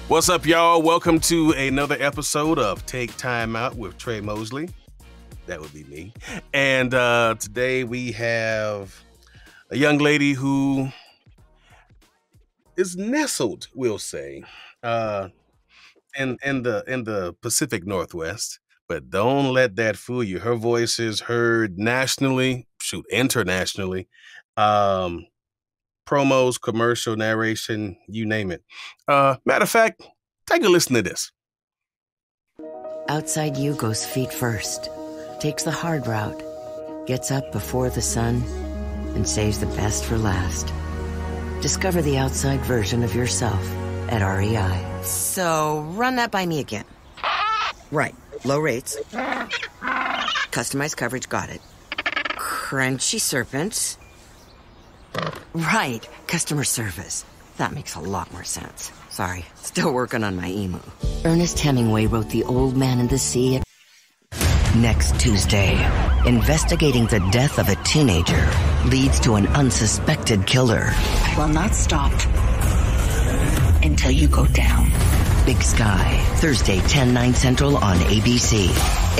What's up, y'all? Welcome to another episode of Take Time Out with Tre Mosley. That would be me. And today we have a young lady who is nestled, we'll say, in the Pacific Northwest. But don't let that fool you. Her voice is heard nationally, internationally. Promos, commercial narration, you name it. Matter of fact, take a listen to this. Outside you goes feet first, takes the hard route, gets up before the sun, and saves the best for last. Discover the outside version of yourself at REI. So, run that by me again. Right. Low rates. Customized coverage, got it. Crunchy serpents. Right. Customer service. That makes a lot more sense. Sorry. Still working on my emu. Ernest Hemingway wrote The Old Man and the Sea. Next Tuesday, investigating the death of a teenager leads to an unsuspected killer. I will not stop until you go down. Big Sky, Thursday, 10/9 Central on ABC.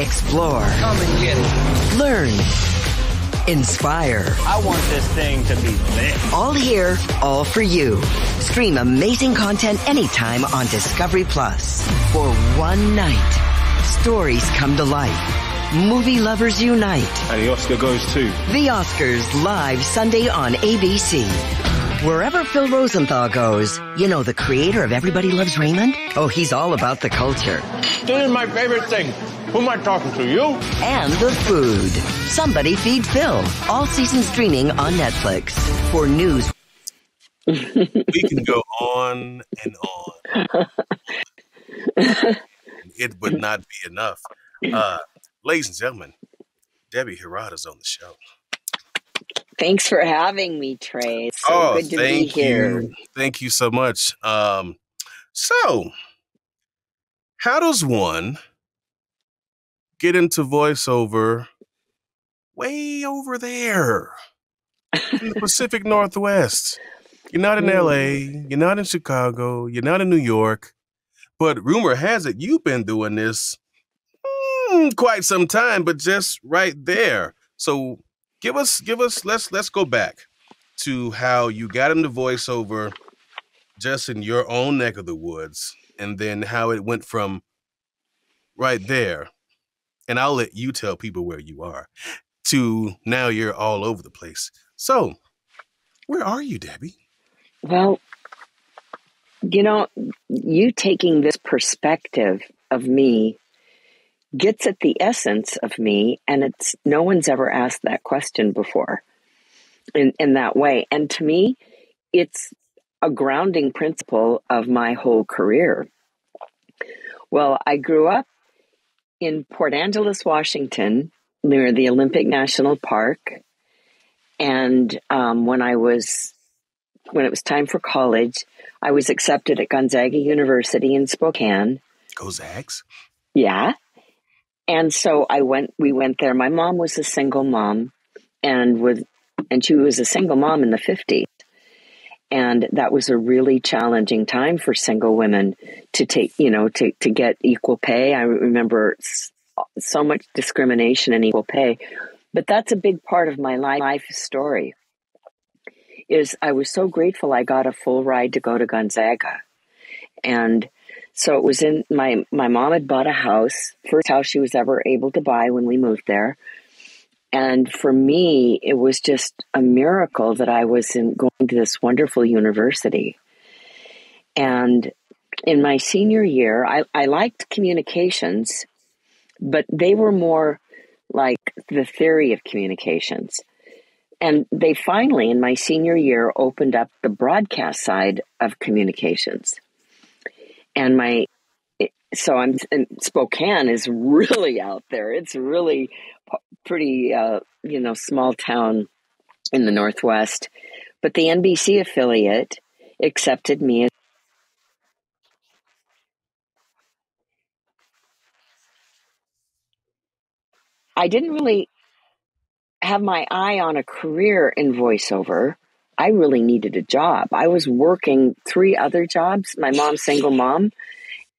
Explore. Come and get it. Learn. Inspire. I want this thing to be lit. All here, all for you. Stream amazing content anytime on Discovery Plus. For one night, stories come to life. Movie lovers unite. And the Oscar goes to The Oscars, live Sunday on ABC. Wherever Phil Rosenthal goes, you know the creator of Everybody Loves Raymond? Oh, he's all about the culture. This is my favorite thing. Who am I talking to, you? And the food. Somebody Feed Phil. All season streaming on Netflix. For news. We can go on and on. It would not be enough. Ladies and gentlemen, Debbe Hirata's on the show. Thanks for having me, Tre. It's so good to be here. Thank you so much. So, how does one get into voiceover way over there in the Pacific Northwest? You're not in LA, you're not in Chicago, you're not in New York, but rumor has it you've been doing this quite some time, but just right there. So give us, let's go back to how you got into voiceover just in your own neck of the woods, and then how it went from right there, and I'll let you tell people where you are, to now you're all over the place. So, where are you, Debbe? Well, you taking this perspective of me gets at the essence of me, and no one's ever asked that question before in that way. And to me, it's a grounding principle of my whole career. Well, I grew up in Port Angeles, Washington, near the Olympic National Park. And when it was time for college, I was accepted at Gonzaga University in Spokane. Go Zags. Yeah. And so we went there. My mom was a single mom, and she was a single mom in the 50s. And that was a really challenging time for single women to get equal pay. I remember so much discrimination and equal pay, but that's a big part of my life story. Is I was so grateful I got a full ride to go to Gonzaga. And so it was my mom had bought a house, first house she was ever able to buy when we moved there. And for me, it was just a miracle that I was going to this wonderful university. And in my senior year, I liked communications, but they were more like the theory of communications. And they finally, in my senior year, opened up the broadcast side of communications. And Spokane is really out there. It's really pretty, small town in the Northwest. But the NBC affiliate accepted me as I didn't really have my eye on a career in voiceover I really needed a job. I was working 3 other jobs. My mom's single mom,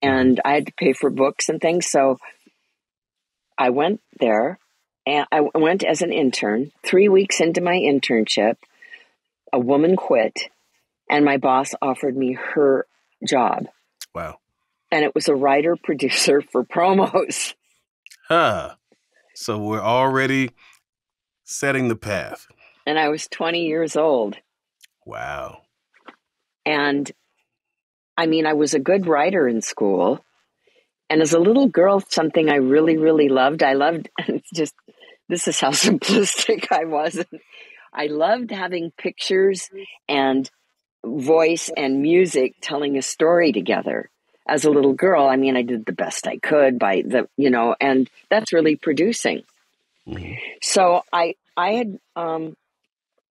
and I had to pay for books and things. So I went there, and I went as an intern. 3 weeks into my internship, a woman quit, and my boss offered me her job. Wow. And it was a writer producer for promos. Huh. So we're already setting the path. And I was 20 years old. Wow. And I mean, I was a good writer in school. And as a little girl, something I really, really loved, it's just, this is how simplistic I was. I loved having pictures and voice and music telling a story together. As a little girl, I mean, I did the best I could by and that's really producing. Mm-hmm. So I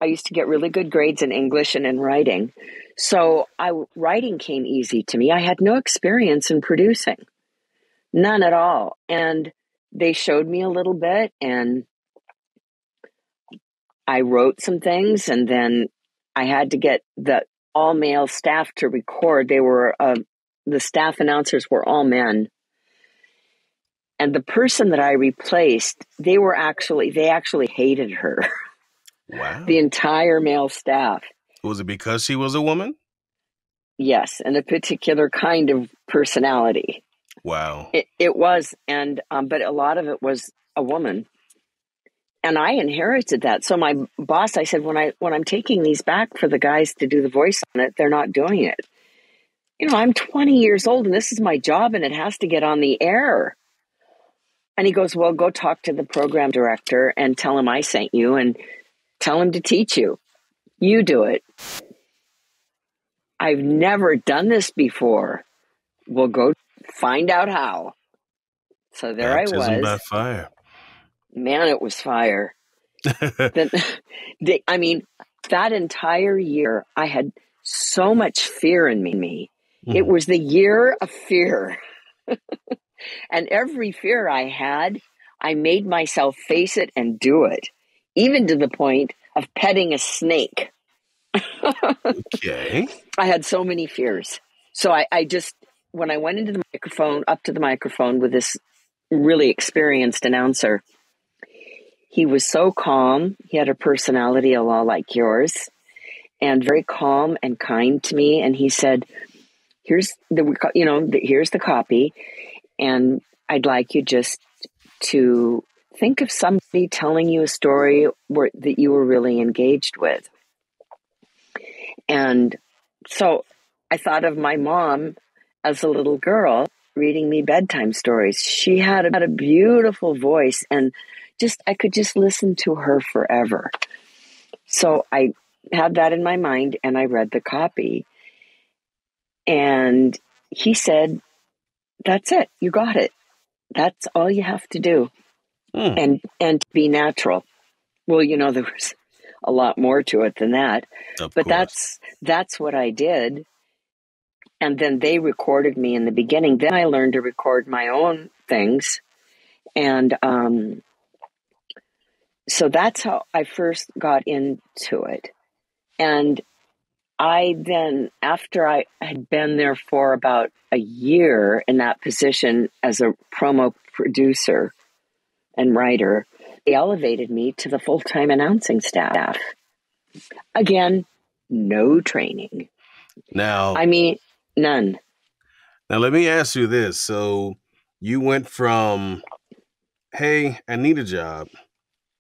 used to get really good grades in English and in writing. So writing came easy to me. I had no experience in producing, none at all. And they showed me a little bit, and I wrote some things, and then I had to get the all-male staff to record. They were, the staff announcers were all men. And the person that I replaced, they actually hated her. Wow. The entire male staff. Was it because she was a woman? Yes, and a particular kind of personality. Wow. It was, and but a lot of it was a woman. And I inherited that. So my boss, I said, when I'm taking these back for the guys to do the voice on it, they're not doing it. I'm 20 years old, and this is my job, and it has to get on the air. And he goes, well, go talk to the program director and tell him I sent you, and tell him to teach you. You do it. I've never done this before. We'll go find out how. So there Baptism I was. by fire. Man, it was fire. I mean, that entire year, I had so much fear in me. Mm-hmm. It was the year of fear. And every fear I had, I made myself face it and do it, even to the point of petting a snake. Okay. I had so many fears. So I just, when I went into the microphone, up to the microphone with this really experienced announcer, he was so calm. He had a personality a lot like yours, and very calm and kind to me. And he said, here's the copy. And I'd like you just to think of somebody telling you a story that you were really engaged with. And so I thought of my mom as a little girl reading me bedtime stories. She had a beautiful voice, and I could just listen to her forever. So I had that in my mind, and I read the copy. And he said, that's it. You got it. That's all you have to do. And to be natural. Well, there was a lot more to it than that. But that's what I did. And then they recorded me in the beginning. Then I learned to record my own things. And so that's how I first got into it. And I then, after I had been there for about a year in that position as a promo producer and writer, they elevated me to the full-time announcing staff. Again, no training. Now, I mean, none. Now, let me ask you this. So you went from, hey, I need a job,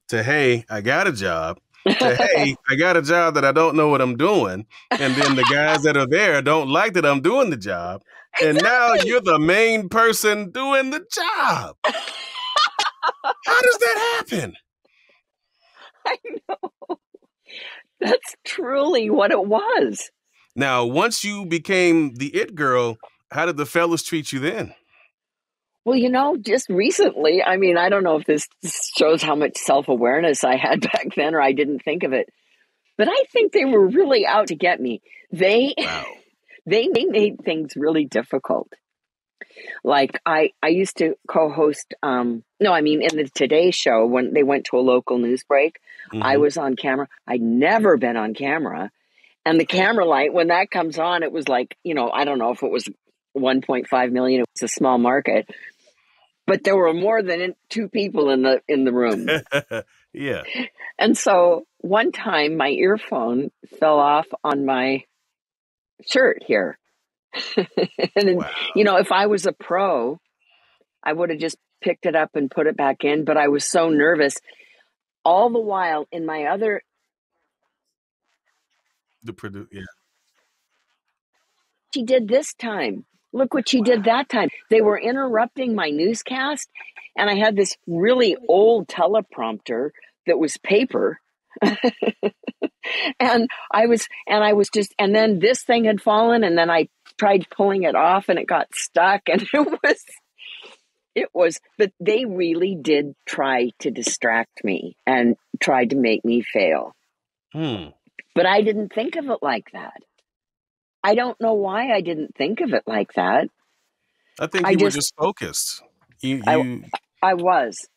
to, hey, I got a job, to, hey, I got a job that I don't know what I'm doing. And then the guys that are there don't like that I'm doing the job. And now you're the main person doing the job. How does that happen? I know. That's truly what it was. Now, once you became the it girl, how did the fellas treat you then? Well, just recently, I mean, I don't know if this shows how much self-awareness I had back then, or I didn't think of it, but I think they were really out to get me. They made things really difficult. Like I used to co-host, in the Today Show, when they went to a local news break, I was on camera. I'd never been on camera. And the camera light, when that comes on, it was like, I don't know if it was 1.5 million. It was a small market, but there were more than 2 people in the room. Yeah. And so one time my earphone fell off on my shirt here. And, Wow. if I was a pro, I would have just picked it up and put it back in. But I was so nervous. All the while in my other... Yeah. She did this time. Look what she did that time. They were interrupting my newscast, and I had this really old teleprompter that was paper. and I was just, and then this thing had fallen, and then I tried pulling it off and it got stuck, and but they really did try to distract me and tried to make me fail. But I didn't think of it like that. I don't know why I didn't think of it like that. I think you were just focused. I was.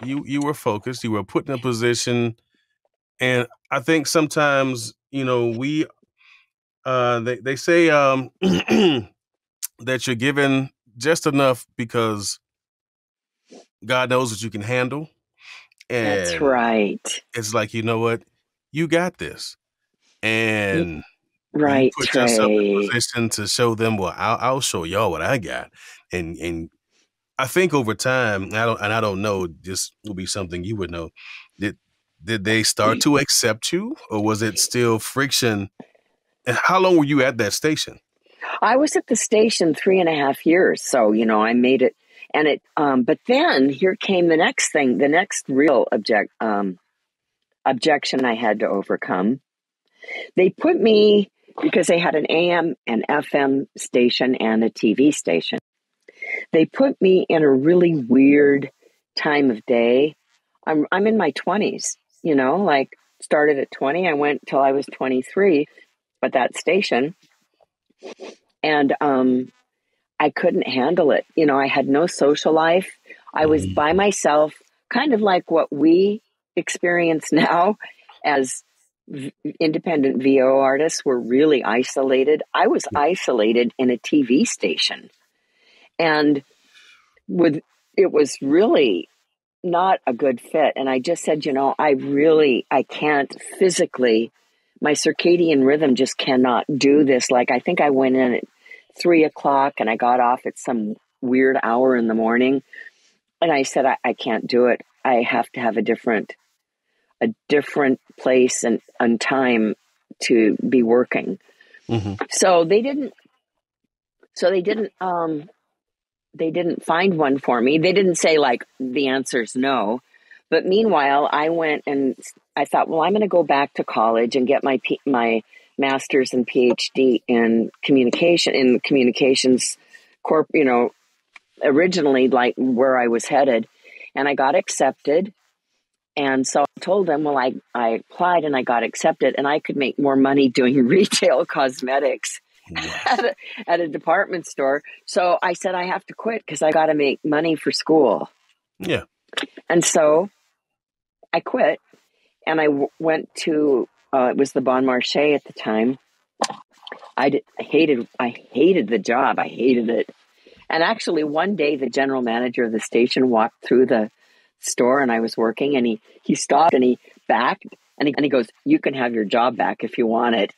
You were focused. You were put in a position, and I think sometimes we they say that you're given just enough because God knows what you can handle. And that's right. It's like, you know what, you got this, and right, you put Trey. yourself in a position to show them, well, I'll show y'all what I got, and I think over time, I don't know, this will be something you would know. Did they start to accept you, or was it still friction? And how long were you at that station? I was at the station 3.5 years, so I made it, and it. But then here came the next thing, the next real objection I had to overcome. They put me, because they had an AM and FM station and a TV station. They put me in a really weird time of day. I'm in my 20s, like started at 20. I went till I was 23 at that station. And I couldn't handle it. I had no social life. I was by myself, kind of like what we experience now as independent VO artists. We're really isolated. I was isolated in a TV station. And it was really not a good fit. And I just said, I can't physically, my circadian rhythm just cannot do this. Like, I think I went in at 3:00 and I got off at some weird hour in the morning. And I said, I can't do it. I have to have a different place and time to be working. So they didn't find one for me. They didn't say like the answer's no. But meanwhile, I went and I thought, well, I'm going to go back to college and get my master's and PhD in communications originally like where I was headed. And I got accepted. And so I told them, well, I applied and I got accepted, and I could make more money doing retail cosmetics at a department store. So I said, I have to quit because I got to make money for school. Yeah. And so I quit, and I went to, it was the Bon Marché at the time. I hated the job. I hated it. And actually one day the general manager of the station walked through the store and I was working, and he stopped and he backed and he goes, "You can have your job back if you want it."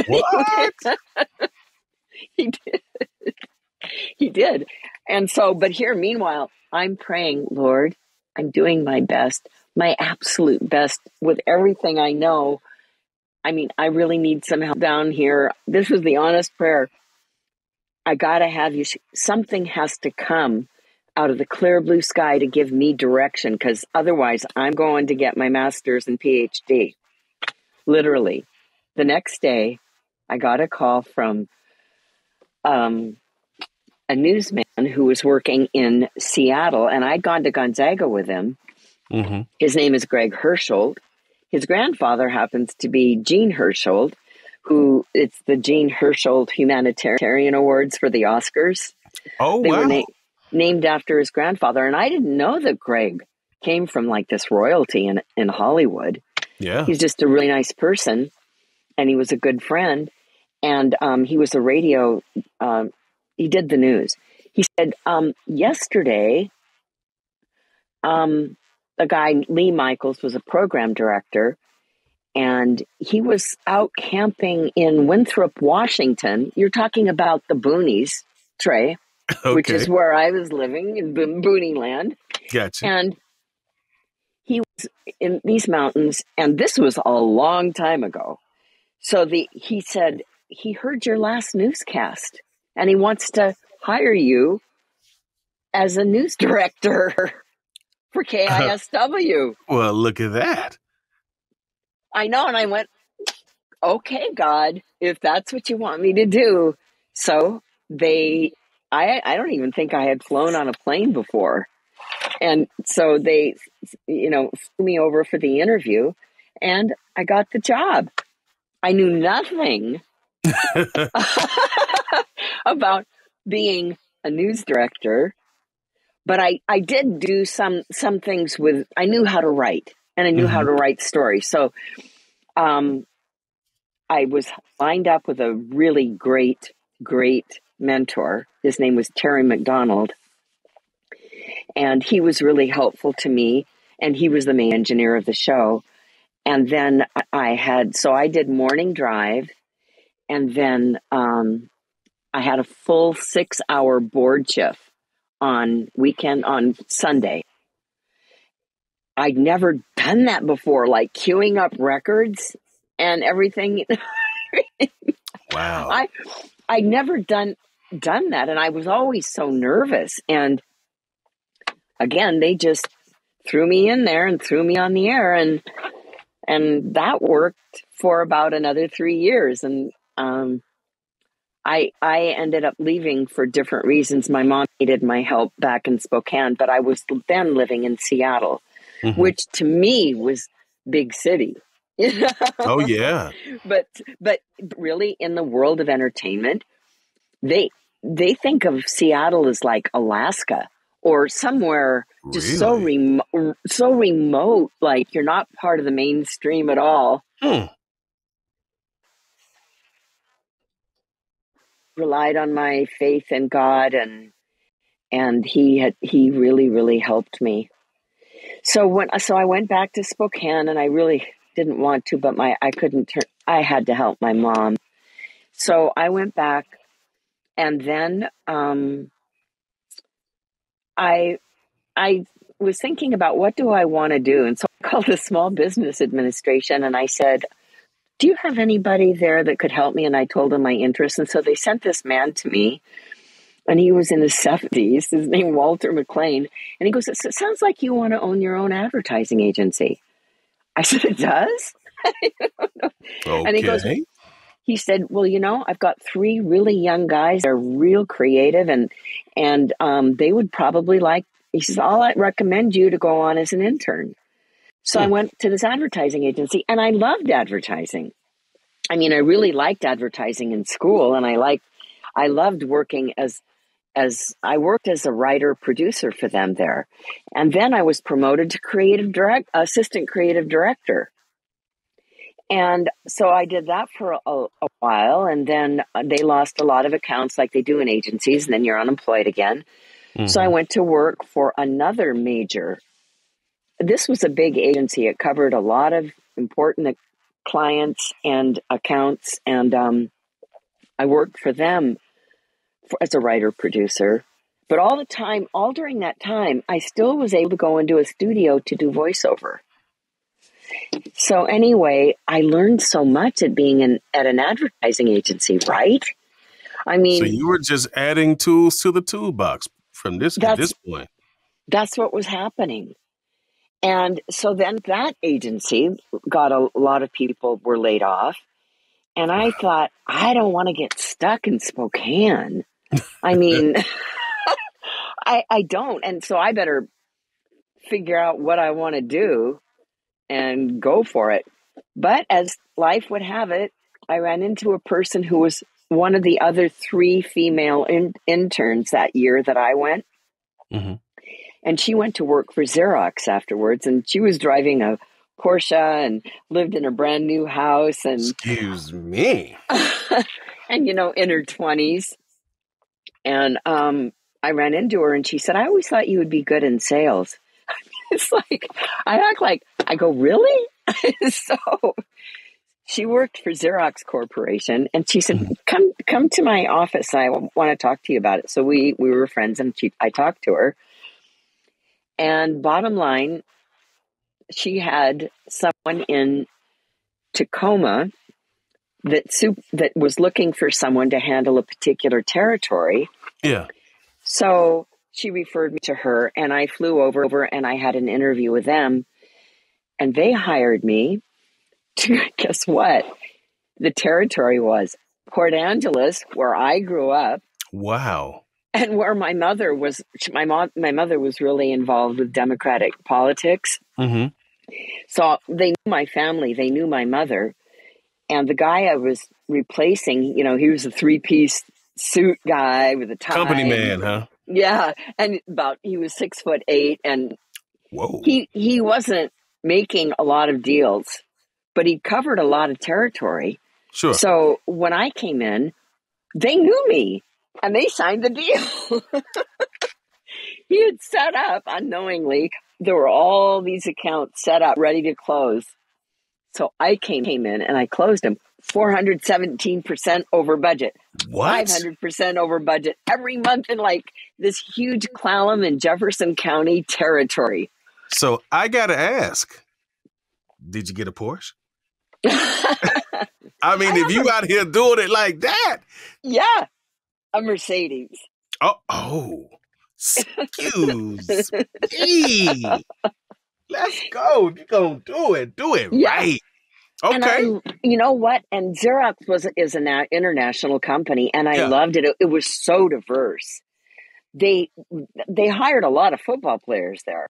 What? He did. And so, but here, meanwhile, I'm praying, Lord, I'm doing my best, my absolute best with everything I know. I mean, I really need some help down here. This was the honest prayer. I got to have you. Something has to come out of the clear blue sky to give me direction, because otherwise I'm going to get my master's and PhD. Literally. The next day, I got a call from a newsman who was working in Seattle, and I'd gone to Gonzaga with him. Mm-hmm. His name is Greg Hersholt. His grandfather happens to be Gene Hersholt, who it's the Gene Hersholt Humanitarian Awards for the Oscars. Oh, they wow. Were named after his grandfather. And I didn't know that Greg came from like this royalty in Hollywood. Yeah. He's just a really nice person. and he was a good friend. And he was a radio, he did the news. He said, yesterday, the guy, Lee Michaels, was a program director, and he was out camping in Winthrop, Washington. You're talking about the boonies, Trey, which is where I was living, in Boonie Land. Gotcha. And he was in these mountains, and this was a long time ago. So he said, he heard your last newscast, and he wants to hire you as a news director for KISW. Well, look at that. I know. And I went, okay, God, if that's what you want me to do. So I don't even think I had flown on a plane before. And so they, flew me over for the interview, and I got the job. I knew nothing about being a news director, but I did do some things I knew how to write, and I knew how to write stories. So I was lined up with a really great mentor. His name was Terry McDonald, and he was really helpful to me, and he was the main engineer of the show. And then I did morning drive, and then I had a full 6-hour board shift on Sunday. I'd never done that before, like queuing up records and everything. Wow. I'd never done that, and I was always so nervous. And again, they just threw me in there and threw me on the air, and that worked for about another 3 years. And I ended up leaving for different reasons. My mom needed my help back in Spokane, but I was then living in Seattle, which to me was big city. Oh yeah. But really, in the world of entertainment, they think of Seattle as like Alaska or somewhere just so remote, like you're not part of the mainstream at all. Relied on my faith in God, and he really, really helped me. So I went back to Spokane, and I really didn't want to, but I had to help my mom. So I went back, and then I was thinking about what do I want to do, and so I called the Small Business Administration, and I said, do you have anybody there that could help me? And I told them my interest, and so they sent this man to me, and he was in his 70s. His name Walter McLean, and he goes, it sounds like you want to own your own advertising agency. I said, it does? Okay. And he said, well, I've got 3 really young guys. They're real creative, and they would probably he says, I'll recommend you to go on as an intern. So I went to this advertising agency, and I loved advertising. I mean, I really liked advertising in school, and I loved working as I worked as a writer producer for them there. And then I was promoted to assistant creative director. And so I did that for a while, and then they lost a lot of accounts like they do in agencies, and then you're unemployed again. So I went to work for another major. This was a big agency. It covered a lot of important clients and accounts, and I worked for them as a writer-producer. But all during that time, I still was able to go into a studio to do voiceover. So anyway, I learned so much at being at an advertising agency, right? I mean, so you were just adding tools to the toolbox at this point. That's what was happening. And so then that agency got a lot of people were laid off. And I thought, I don't want to get stuck in Spokane. I mean, I don't. And so I better figure out what I want to do and go for it. But as life would have it, I ran into a person who was one of the other 3 female interns that year that I went. And she went to work for Xerox afterwards, and she was driving a Porsche and lived in a brand new house and Excuse me. and in her 20s. And I ran into her and she said, I always thought you would be good in sales. It's like, I go, really? So she worked for Xerox Corporation and she said, come to my office. I want to talk to you about it. So we were friends and I talked to her. And bottom line, she had someone in Tacoma that was looking for someone to handle a particular territory. Yeah. So she referred me to her and I flew over and I had an interview with them and they hired me to, guess what? The territory was Port Angeles, where I grew up. Wow. And where my mother was. My mother was really involved with Democratic politics. Mm-hmm. So they knew my family. They knew my mother. And the guy I was replacing, he was a 3-piece suit guy with a tie. Company man, huh? Yeah. And he was 6'8", and whoa, he wasn't making a lot of deals, but he covered a lot of territory. Sure. So when I came in, they knew me and they signed the deal. He had set up unknowingly. There were all these accounts set up, ready to close. So I came in and I closed them 417% over budget. What? 500% over budget every month in this huge Clallam and Jefferson County territory. So I got to ask, did you get a Porsche? I mean, if you out here doing it like that. Yeah, a Mercedes. Oh, excuse me. Let's go. You're going to do it. Do it right. Okay. And you know what? And Xerox is an international company, and I loved it. It was so diverse. They hired a lot of football players there.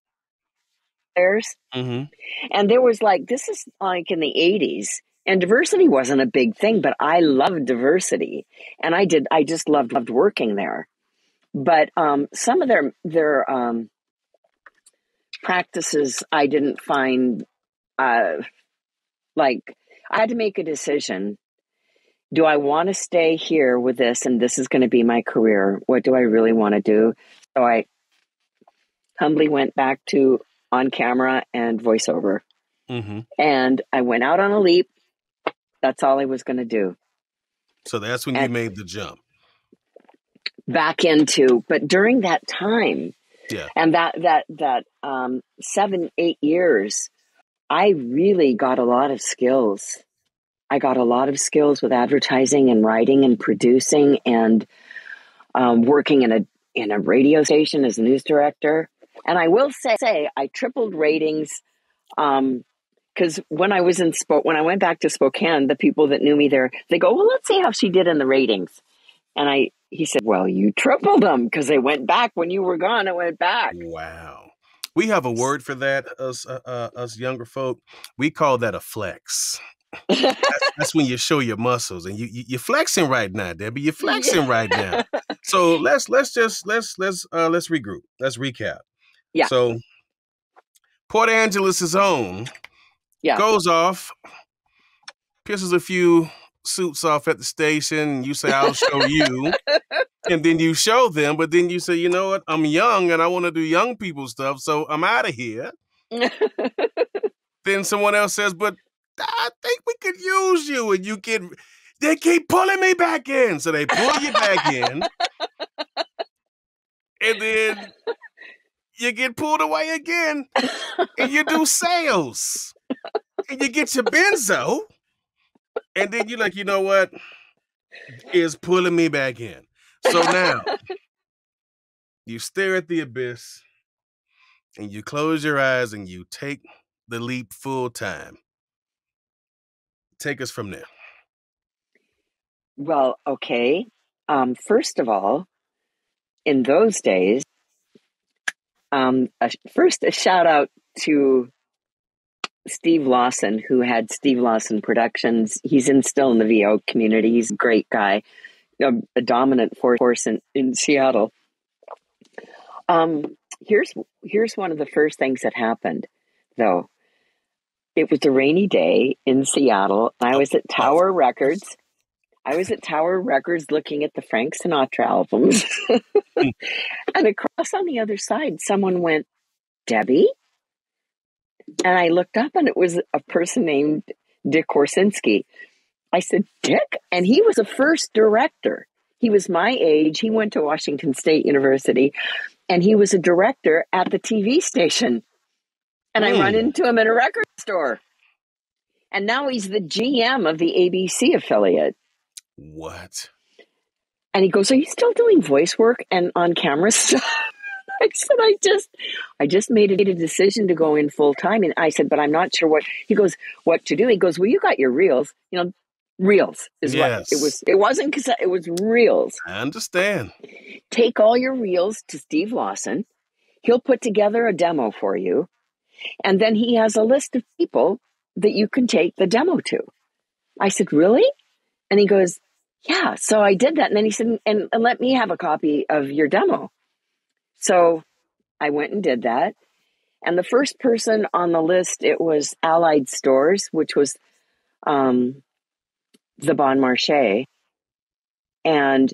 Mm-hmm. And there was this is in the 80s, and diversity wasn't a big thing, but I loved diversity, and I just loved working there. But some of their practices I didn't find I had to make a decision. Do I want to stay here with this, and this is going to be my career? What do I really want to do? So I humbly went back to on camera and voiceover. Mm-hmm. And I went out on a leap. That's all I was going to do. So that's when you made the jump. Back into, but during that time, and that 7-8 years, I really got a lot of skills. I got a lot of skills with advertising and writing and producing and working in a radio station as a news director. And I will say I tripled ratings because when I went back to Spokane, the people that knew me there, they go, well, let's see how she did in the ratings. And he said, well, you tripled them because they went back when you were gone. It went back. Wow. We have a word for that, us younger folk. We call that a flex. That's when you show your muscles, and you're flexing right now, Debbie. You're flexing right now. So let's regroup. Let's recap. Yeah. So Port Angeles' own goes off, pisses a few suits off at the station, and you say, I'll show you. And then you show them, but then you say, you know what? I'm young and I want to do young people stuff, so I'm out of here. Then someone else says, but I think we could use you. And they keep pulling me back in. So they pull you back in. And then you get pulled away again. And you do sales. And you get your benzo. And then you're like, you know what? It's pulling me back in. So now, you stare at the abyss, and you close your eyes, and you take the leap full time. Take us from there. Well, okay. First of all, in those days, first a shout out to Steve Lawson, who had Steve Lawson Productions. He's still in the VO community. He's a great guy, a dominant force in Seattle. Here's one of the first things that happened, though. It was a rainy day in Seattle. I was at Tower Records. Looking at the Frank Sinatra albums. And across on the other side, someone went, Debbie? And I looked up and it was a person named Dick Korsinski. I said, Dick? And he was a first director. He was my age. He went to Washington State University and he was a director at the TV station. And I run into him in a record store. And now he's the GM of the ABC affiliate. What? And he goes, are you still doing voice work and on camera stuff? I said, I just made a decision to go in full time. And I said, but I'm not sure what. He goes, what to do? He goes, well, you got your reels. You know, reels is what it was. It wasn't cassette. It was reels. I understand. Take all your reels to Steve Lawson. He'll put together a demo for you. And then he has a list of people that you can take the demo to. I said, really? And he goes, yeah. So I did that. And then he said, and let me have a copy of your demo. So I went and did that. And the first person on the list, it was Allied Stores, which was the Bon Marché. And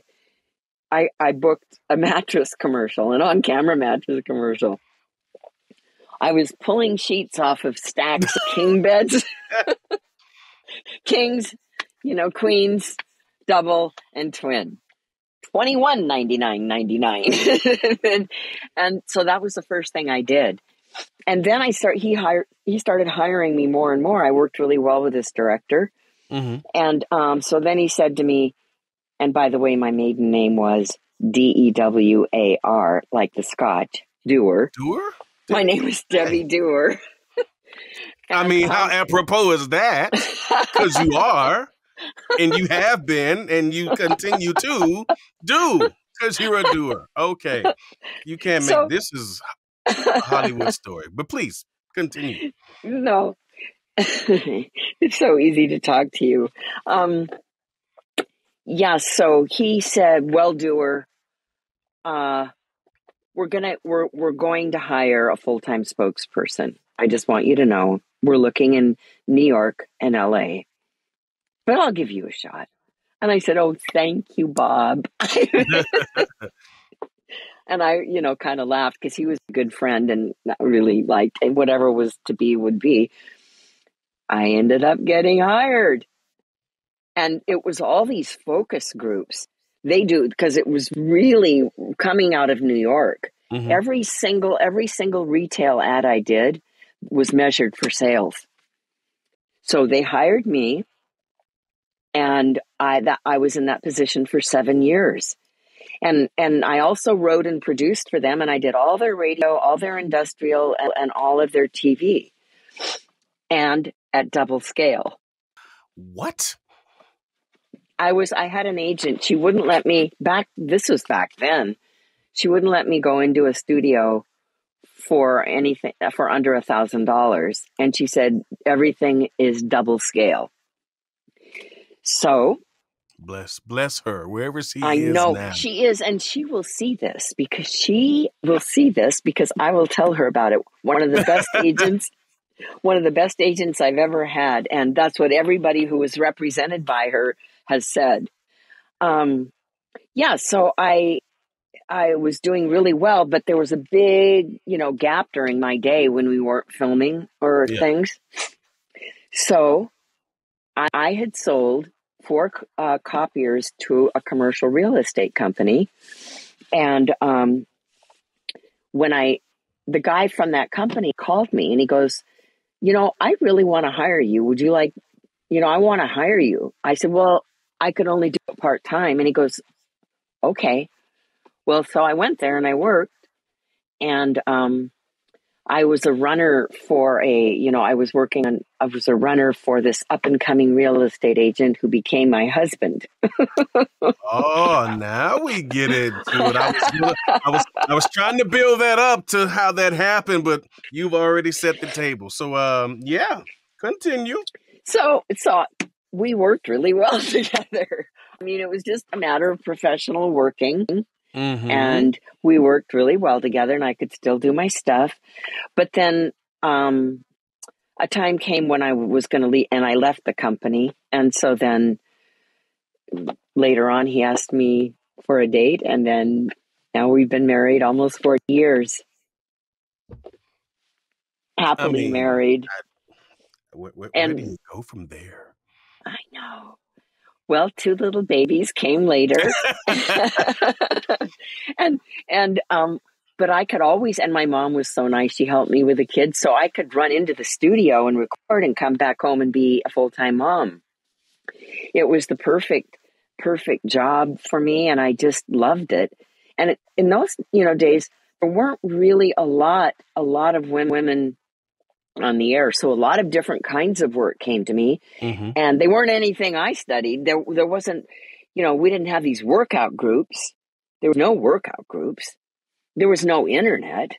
I booked a mattress commercial, an on-camera mattress commercial. I was pulling sheets off of stacks of king beds. Kings, queens, double, and twin. $21.99.99. and so that was the first thing I did. And then he started hiring me more and more. I worked really well with this director. Mm-hmm. And so then he said to me, and by the way, my maiden name was Dewar, like the Scotch, Dewar. Dewar? My name was Debbie Dewar. I mean, how apropos is that? Because you are, and you have been, and you continue to do, because you're a doer. Okay. You can't make this is a Hollywood story. But please, continue. No. It's so easy to talk to you. Yeah, so he said, well, Dewar, we're going to hire a full-time spokesperson. I just want you to know we're looking in New York and LA, but I'll give you a shot. And I said, oh, thank you, Bob. And I, kind of laughed because he was a good friend and really liked, and whatever was to be would be. I ended up getting hired. And it was all these focus groups. They do, because it was really coming out of New York. Mm-hmm. Every single retail ad I did was measured for sales. So they hired me, and I was in that position for 7 years. And I also wrote and produced for them, and I did all their radio, all their industrial, and all of their TV, and at double scale. What? I had an agent. She wouldn't let me this was back then. She wouldn't let me go into a studio for anything for under $1,000. And she said, everything is double scale. So bless her, wherever she is. I know now. she is. And she will see this because I will tell her about it. One of the best agents I've ever had. And that's what everybody who was represented by her has said. So I was doing really well, but there was a big, gap during my day when we weren't filming or things. So I had sold 4 copiers to a commercial real estate company. And when the guy from that company called me and he goes, I really want to hire you. Would you like, I want to hire you. I said, well, I could only do it part-time. And he goes, okay. Well, so I went there and I worked, and I was a runner for I was a runner for this up-and-coming real estate agent who became my husband. Oh, now we get into it. I was trying to build that up to how that happened, but you've already set the table. So, continue. So we worked really well together. I mean, it was just a matter of professional working. Mm-hmm. And we worked really well together, and I could still do my stuff. But then a time came when I was going to leave, and I left the company. And so then later on, he asked me for a date, and then now we've been married almost 40 years. Happily married. Where do you go from there? I know. Well, 2 little babies came later. But I could always, and my mom was so nice, she helped me with the kids, so I could run into the studio and record and come back home and be a full-time mom. It was the perfect job for me, and I just loved it. And in those, days, there weren't really a lot of women on the air, so a lot of different kinds of work came to me, and they weren't anything I studied. There wasn't, we didn't have these workout groups. There were no workout groups. There was no internet.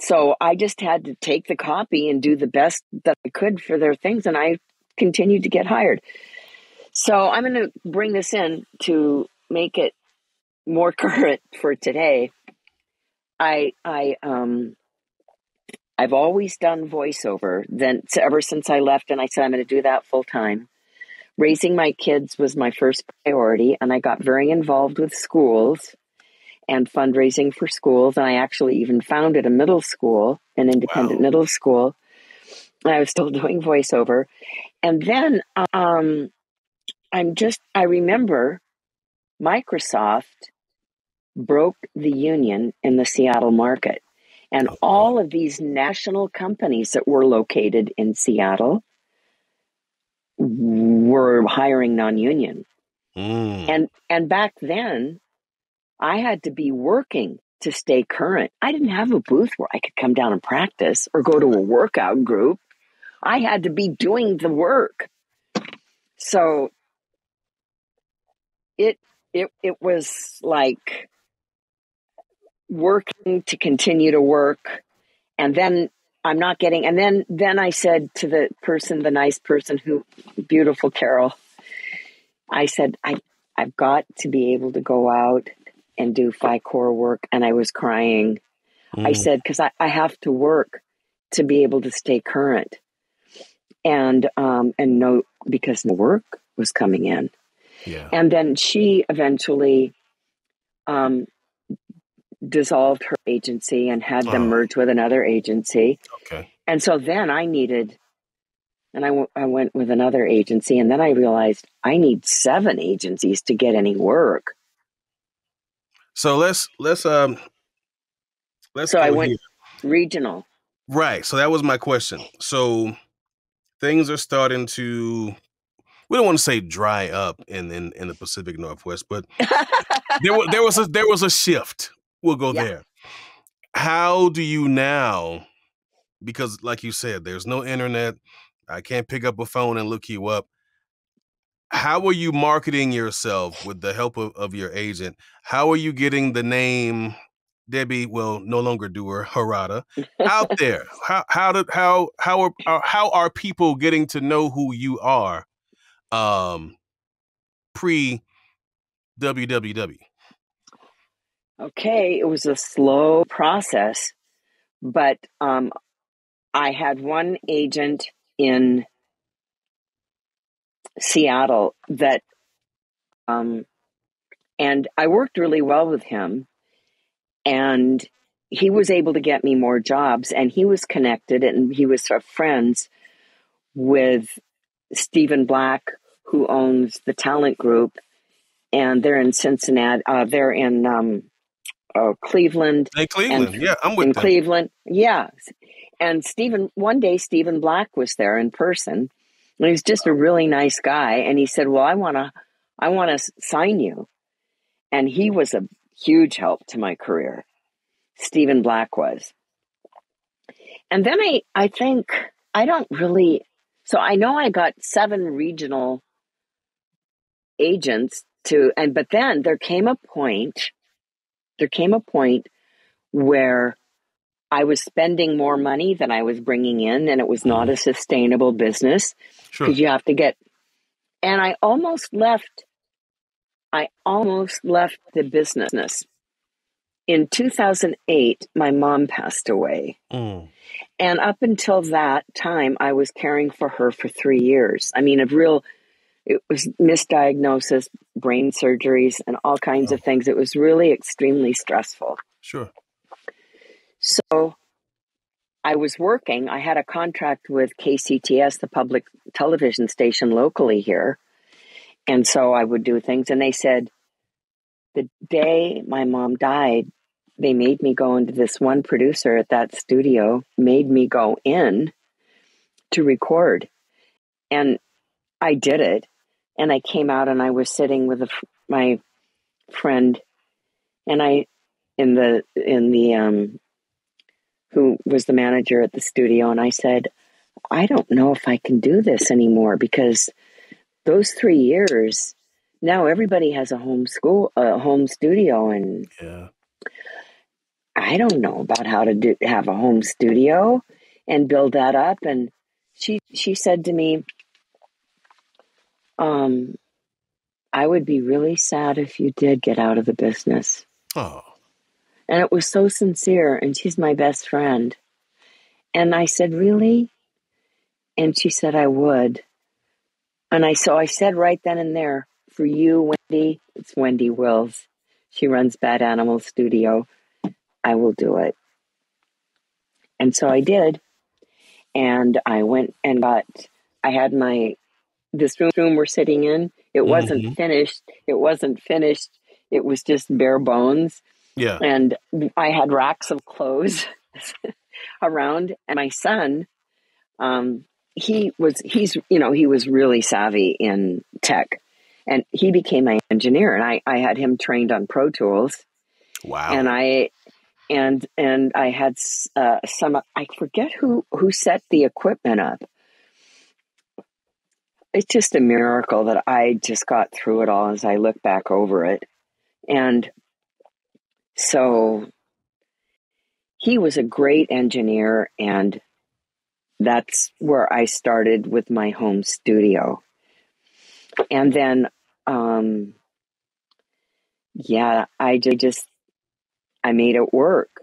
So I just had to take the copy and do the best that I could for their things, and I continued to get hired. So I'm going to bring this in to make it more current for today. I've always done voiceover ever since I left, and I said I'm going to do that full time. Raising my kids was my first priority, and I got very involved with schools and fundraising for schools. And I actually even founded a middle school, an independent middle school. And I was still doing voiceover. And then I remember Microsoft broke the union in the Seattle market. And all of these national companies that were located in Seattle were hiring non-union. And back then, I had to be working to stay current. I didn't have a booth where I could come down and practice or go to a workout group. I had to be doing the work. So it was like working to continue to work, and then I'm not getting, and then I said to the nice person beautiful Carol, I said, I've got to be able to go out and do FICOR work. And I was crying. I said, because I have to work to be able to stay current, and no, because no work was coming in. Yeah. And then she eventually dissolved her agency and had them merge with another agency. Okay. And so then I went with another agency, and then I realized I need 7 agencies to get any work. So let's So I went here. Regional. Right. So that was my question. So things are starting to, we don't want to say dry up in the Pacific Northwest, but there was a shift. We'll go there. How do you now, because like you said, there's no internet, I can't pick up a phone and look you up. How are you marketing yourself with the help of your agent? How are you getting the name Debbe, well, no longer doer, Hirata, out there? How are people getting to know who you are pre WWW? Okay, it was a slow process, but I had one agent in Seattle that, and I worked really well with him, and he was able to get me more jobs, and he was connected, and he was friends with Stephen Black, who owns the Talent Group, and they're in Cincinnati. They're in Cleveland. Hey, Cleveland, yeah, I'm with them. Cleveland, yeah. And one day Stephen Black was there in person. And he's just a really nice guy. And he said, well, I want to sign you. And he was a huge help to my career. Stephen Black was. And then I think I don't really, so I know I got 7 regional agents but then there came a point where I was spending more money than I was bringing in, and it was not a sustainable business because you have to get, and I almost left the business in 2008, my mom passed away. Mm. And up until that time, I was caring for her for 3 years. I mean, it was misdiagnosis, brain surgeries, and all kinds of things. It was really extremely stressful. Sure. So I was working. I had a contract with KCTS, the public television station locally here. And so I would do things. And they said, the day my mom died, they made me go into this one producer at that studio, made me go in to record. And I did it. And I came out and I was sitting with my friend, and who was the manager at the studio, and I said, I don't know if I can do this anymore, because those 3 years, now everybody has a home studio, and Yeah. I don't know about how to have a home studio and build that up. And she said to me, I would be really sad if you did get out of the business. Oh. And it was so sincere, and she's my best friend. And I said, really? And she said, I would. And I said right then and there, for you, Wendy, it's Wendy Wills. She runs Bad Animal Studio. I will do it. And so I did. And I went and I had this room we're sitting in. It wasn't finished. It wasn't finished. It was just bare bones. Yeah. And I had racks of clothes around. And my son, he was really savvy in tech, and he became my engineer. And I had him trained on Pro Tools. Wow. And I had some, I forget who set the equipment up. It's just a miracle that I just got through it all as I look back over it. And so he was a great engineer, and that's where I started with my home studio. And then, I made it work.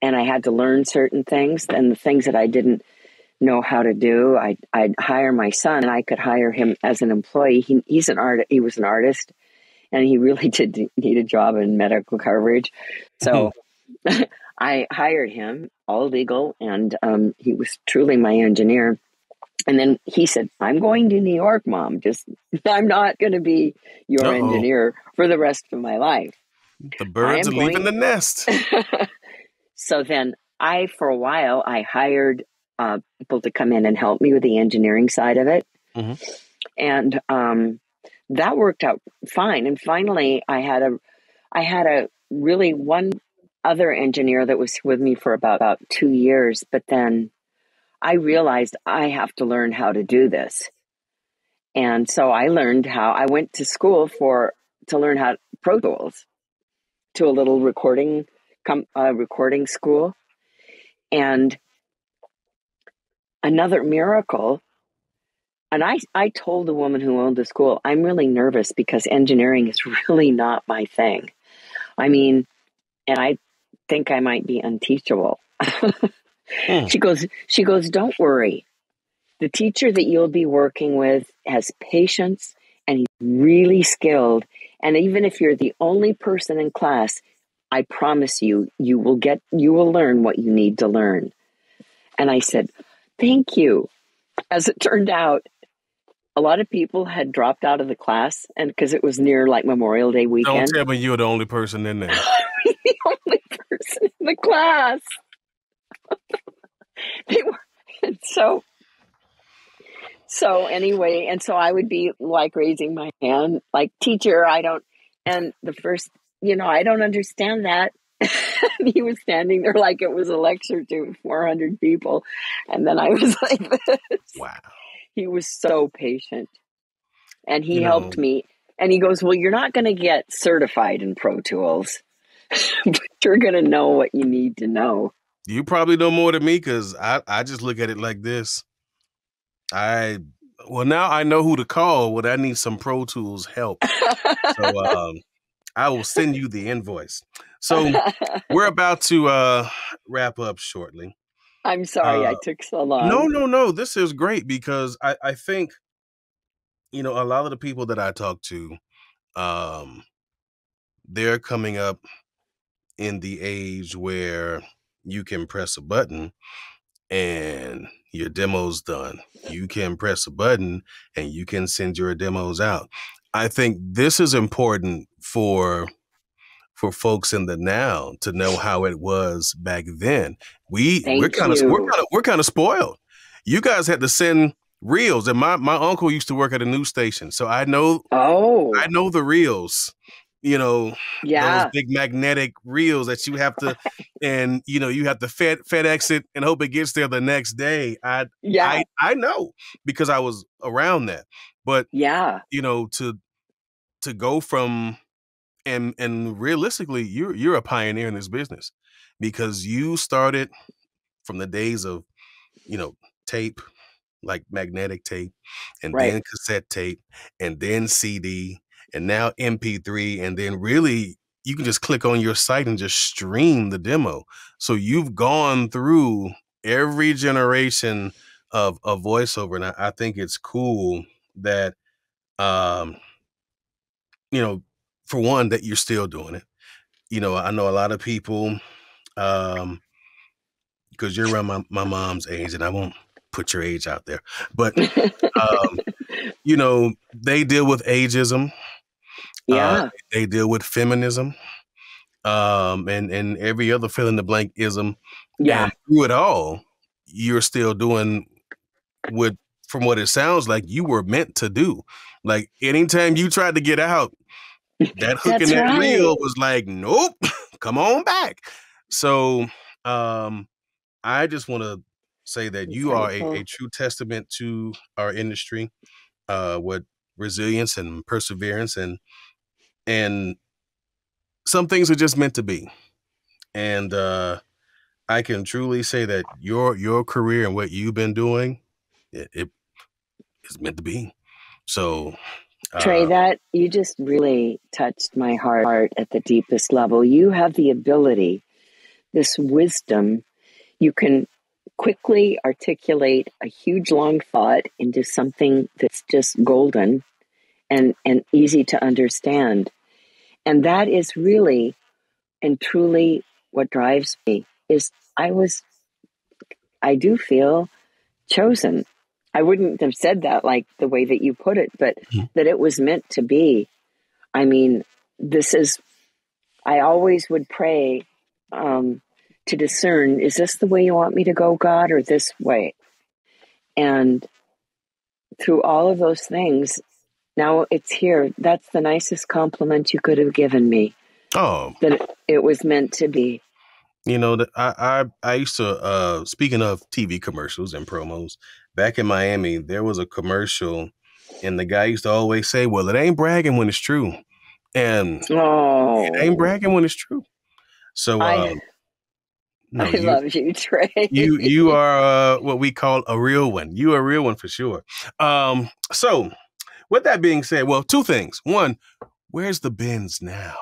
And I had to learn certain things, and the things that I didn't know how to do, I'd hire my son, and I could hire him as an employee. He was an artist, and he really did need a job in medical coverage. So I hired him, all legal, and he was truly my engineer. And then he said, I'm going to New York, Mom. I'm not going to be your engineer for the rest of my life. The birds are leaving the nest. So then for a while, I hired people to come in and help me with the engineering side of it. Mm-hmm. And that worked out fine. And finally, I had a really one other engineer that was with me for about 2 years. But then I realized I have to learn how to do this. And so I went to school to learn how Pro Tools, to a little recording school. And another miracle, and I told the woman who owned the school, I'm really nervous because engineering is really not my thing. I mean, and I think I might be unteachable. She goes, don't worry. The teacher that you'll be working with has patience, and he's really skilled. And even if you're the only person in class, I promise you will learn what you need to learn. And I said, thank you. As it turned out, a lot of people had dropped out of the class, and because it was near like Memorial Day weekend. Don't tell me you're the only person in there. I was the only person in the class. They were, and so anyway, and so I would be like raising my hand, like, teacher, I don't understand that. He was standing there like it was a lecture to 400 people. And then I was like this. Wow. He was so patient. And he helped me. And he goes, well, you're not going to get certified in Pro Tools, but you're going to know what you need to know. You probably know more than me, because I just look at it like this. Now I know who to call when I need some Pro Tools help. So I will send you the invoice. So we're about to wrap up shortly. I'm sorry I took so long. No. This is great because I think, a lot of the people that I talk to, they're coming up in the age where you can press a button and your demo's done. You can press a button and you can send your demos out. I think this is important for folks in the now to know how it was back then. We're kind of spoiled. You guys had to send reels, and my uncle used to work at a news station, so I know the reels. Those big magnetic reels that you have to, and you have to FedEx it and hope it gets there the next day. I know because I was around that. But to go from and realistically, you're a pioneer in this business because you started from the days of tape, like magnetic tape, and then cassette tape, and then CD, and now MP3, and then really you can just click on your site and just stream the demo. So you've gone through every generation of voiceover, and I think it's cool that for one, that you're still doing it. I know a lot of people, because you're around my mom's age, and I won't put your age out there, but they deal with ageism. They deal with feminism, and every other fill in the blank ism. And through it all, you're still doing what, from what it sounds like, you were meant to do. Like anytime you tried to get out, that hook in that reel was like, nope, come on back. So I just want to say that you are a true testament to our industry, with resilience and perseverance, and some things are just meant to be. And I can truly say that your career and what you've been doing, it is meant to be. So Tre, that you just really touched my heart at the deepest level. You have the ability, this wisdom, you can quickly articulate a huge long thought into something that's just golden and easy to understand. And that is really and truly what drives me is I do feel chosen. I wouldn't have said that like the way that you put it, but that it was meant to be. I mean, I always would pray to discern, is this the way you want me to go, God, or this way? And through all of those things, now it's here. That's the nicest compliment you could have given me. Oh, that it was meant to be. I used to, speaking of TV commercials and promos, back in Miami, there was a commercial and the guy used to always say, well, it ain't bragging when it's true. And it ain't bragging when it's true. So I love you, Tre. You are what we call a real one. You are a real one for sure. So with that being said, well, two things. One, where's the Benz now?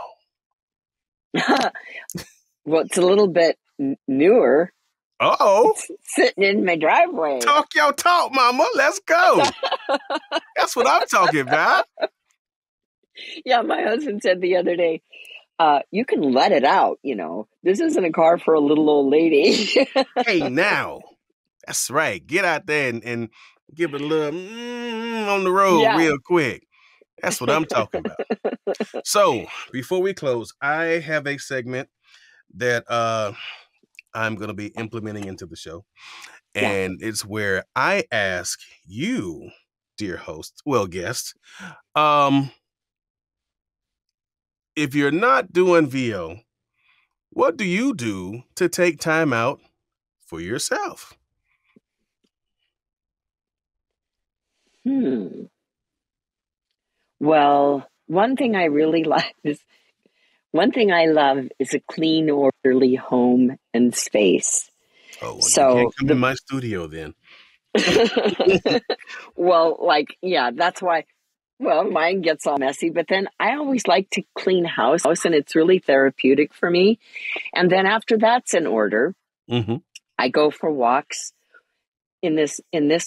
Well, it's a little bit newer. Uh-oh. It's sitting in my driveway. Talk your talk, mama. Let's go. That's what I'm talking about. Yeah, my husband said the other day, you can let it out, This isn't a car for a little old lady. Hey, now. That's right. Get out there and give it a little on the road real quick. That's what I'm talking about. So, before we close, I have a segment that I'm going to be implementing into the show. And it's where I ask you, dear guest, if you're not doing VO, what do you do to take time out for yourself? Well, one thing I love is a clean, orderly home and space. Oh, well, so you can't come in my studio then. Well, that's why Well, mine gets all messy, but then I always like to clean house, and it's really therapeutic for me. And then after that's in order, Mm-hmm. I go for walks in this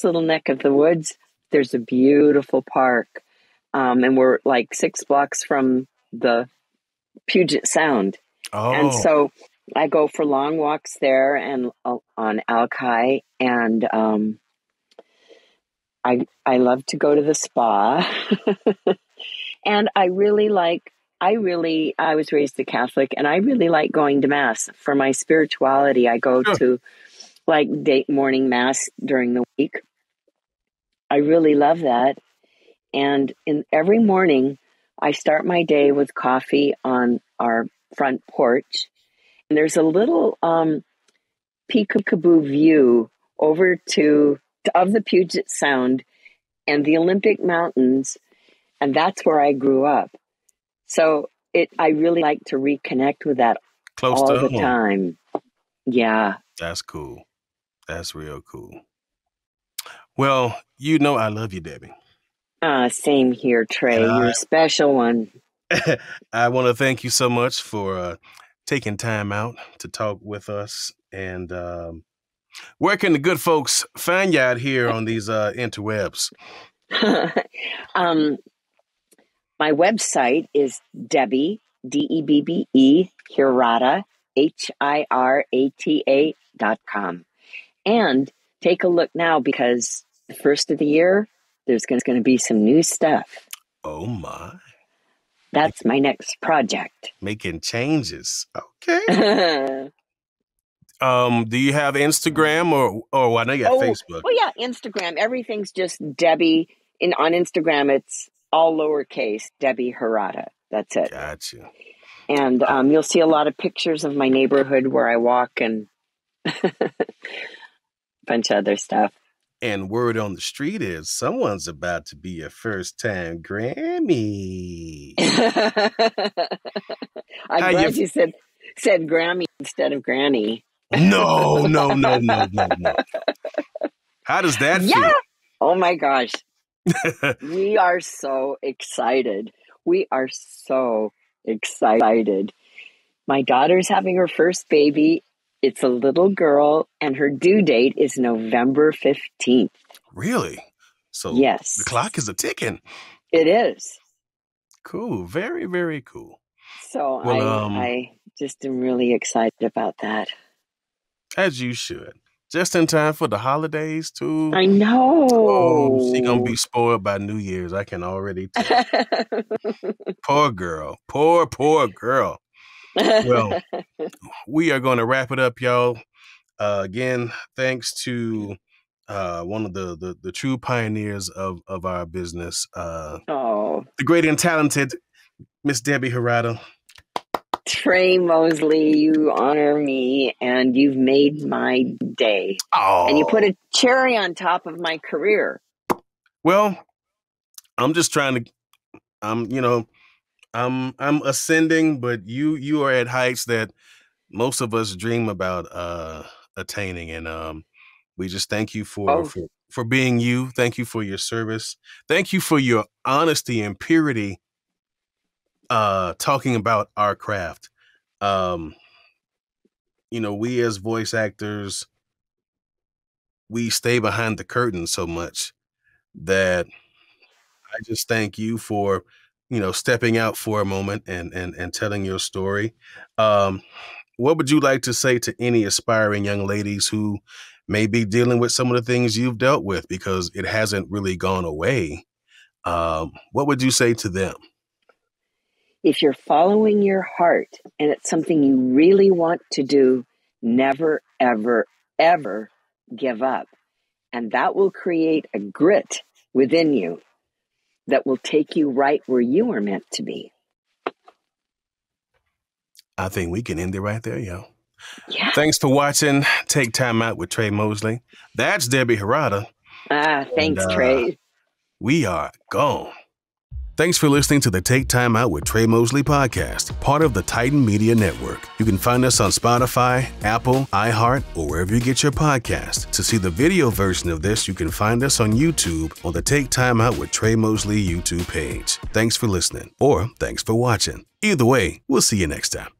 little neck of the woods. There's a beautiful park, and we're like 6 blocks from the Puget Sound, and Oh, so I go for long walks there and on Alki, and I love to go to the spa, and I was raised a Catholic, and I really like going to mass for my spirituality. I go sure. to like morning mass during the week. I really love that. And in every morning, I start my day with coffee on our front porch. And there's a little peekaboo view over to of the Puget Sound and the Olympic Mountains, and that's where I grew up. So I really like to reconnect with that Close all to the home. time. Yeah. That's cool. That's real cool. Well, you know I love you, Debbie. Same here, And Trey. You're a special one. I want to thank you so much for taking time out to talk with us. And where can the good folks find you out here on these interwebs? My website is Debbe, Debbe, Hirata, HIRATA.com. And take a look now, because the first of the year, there's going to be some new stuff. Oh, my. That's my next project. Making changes. Okay. Do you have Instagram or I know you got Facebook? Well, yeah, Instagram. Everything's just Debbe. On Instagram, it's all lowercase, Debbe Hirata. That's it. Gotcha. And you'll see a lot of pictures of my neighborhood where I walk and a bunch of other stuff. And word on the street is someone's about to be a first-time Grammy. I'm glad you said Grammy instead of Granny. No. How does that feel? Oh my gosh. We are so excited. My daughter's having her first baby. It's a little girl, and her due date is November 15th. Really? So yes, the clock is a-ticking. It is. Cool. Very, very cool. So I just am really excited about that. As you should. Just in time for the holidays, too. I know. Oh, she's going to be spoiled by New Year's. I can already tell. Poor girl. Poor girl. Well, we are going to wrap it up, y'all. Again, thanks to one of the true pioneers of our business, the great and talented Miss Debbie Hirata. Tre Mosley, you honor me, and you've made my day. Oh. And you put a cherry on top of my career. Well, I'm just trying to, I'm ascending, but you are at heights that most of us dream about attaining, and we just thank you for being you. Thank you for your service. Thank you for your honesty and purity. Talking about our craft. We as voice actors, we stay behind the curtain so much that I just thank you for, stepping out for a moment and telling your story. What would you like to say to any aspiring young ladies who may be dealing with some of the things you've dealt with, because it hasn't really gone away? What would you say to them? If you're following your heart and it's something you really want to do, never, ever, ever give up. And that will create a grit within you that will take you right where you are meant to be. I think we can end it right there, yo. Yeah. Thanks for watching Take Time Out with Tre Mosley. That's Debbie Hirata. Thanks, Trey. We are gone. Thanks for listening to the Take Time Out with Tre Mosley podcast, part of the Titan Media Network. You can find us on Spotify, Apple, iHeart, or wherever you get your podcast. To see the video version of this, you can find us on YouTube on the Take Time Out with Tre Mosley YouTube page. Thanks for listening, or thanks for watching. Either way, we'll see you next time.